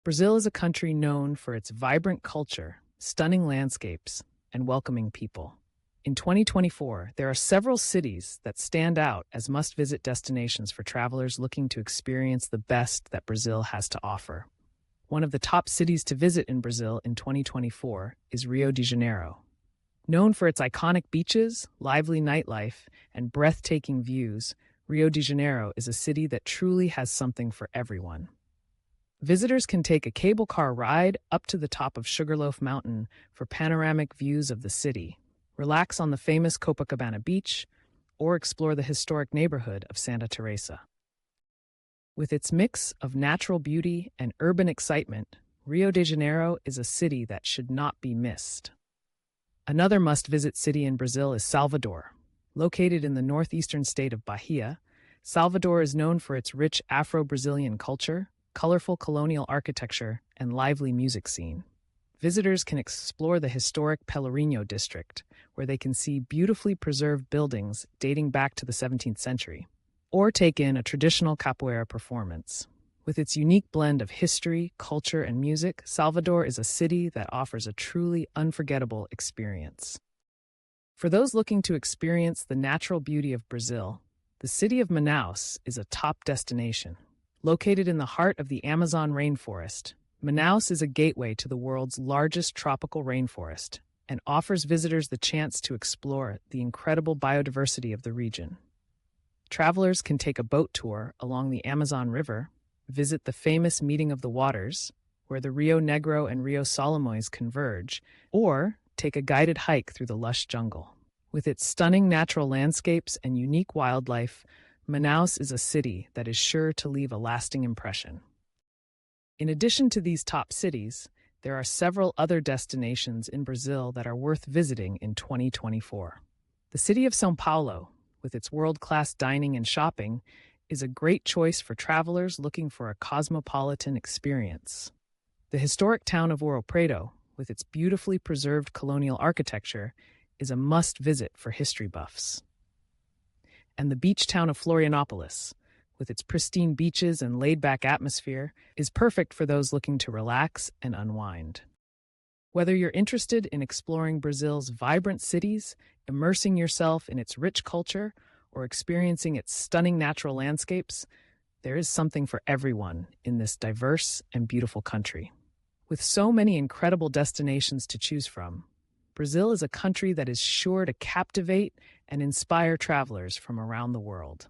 Brazil is a country known for its vibrant culture, stunning landscapes, and welcoming people. In 2024, there are several cities that stand out as must-visit destinations for travelers looking to experience the best that Brazil has to offer. One of the top cities to visit in Brazil in 2024 is Rio de Janeiro. Known for its iconic beaches, lively nightlife, and breathtaking views, Rio de Janeiro is a city that truly has something for everyone. Visitors can take a cable car ride up to the top of Sugarloaf Mountain for panoramic views of the city, relax on the famous Copacabana beach, or explore the historic neighborhood of Santa Teresa. With its mix of natural beauty and urban excitement, Rio de Janeiro is a city that should not be missed. Another must-visit city in Brazil is Salvador. Located in the northeastern state of Bahia, Salvador is known for its rich Afro-Brazilian culture, colorful colonial architecture, and lively music scene. Visitors can explore the historic Pelourinho district, where they can see beautifully preserved buildings dating back to the 17th century, or take in a traditional capoeira performance. With its unique blend of history, culture, and music, Salvador is a city that offers a truly unforgettable experience. For those looking to experience the natural beauty of Brazil, the city of Manaus is a top destination. Located in the heart of the Amazon rainforest, Manaus is a gateway to the world's largest tropical rainforest and offers visitors the chance to explore the incredible biodiversity of the region. Travelers can take a boat tour along the Amazon River, visit the famous Meeting of the Waters, where the Rio Negro and Rio Solimões converge, or take a guided hike through the lush jungle. With its stunning natural landscapes and unique wildlife, Manaus is a city that is sure to leave a lasting impression. In addition to these top cities, there are several other destinations in Brazil that are worth visiting in 2024. The city of São Paulo, with its world-class dining and shopping, is a great choice for travelers looking for a cosmopolitan experience. The historic town of Ouro Preto, with its beautifully preserved colonial architecture, is a must-visit for history buffs. And the beach town of Florianópolis, with its pristine beaches and laid-back atmosphere, is perfect for those looking to relax and unwind. Whether you're interested in exploring Brazil's vibrant cities, immersing yourself in its rich culture, or experiencing its stunning natural landscapes, there is something for everyone in this diverse and beautiful country. With so many incredible destinations to choose from, Brazil is a country that is sure to captivate and inspire travelers from around the world.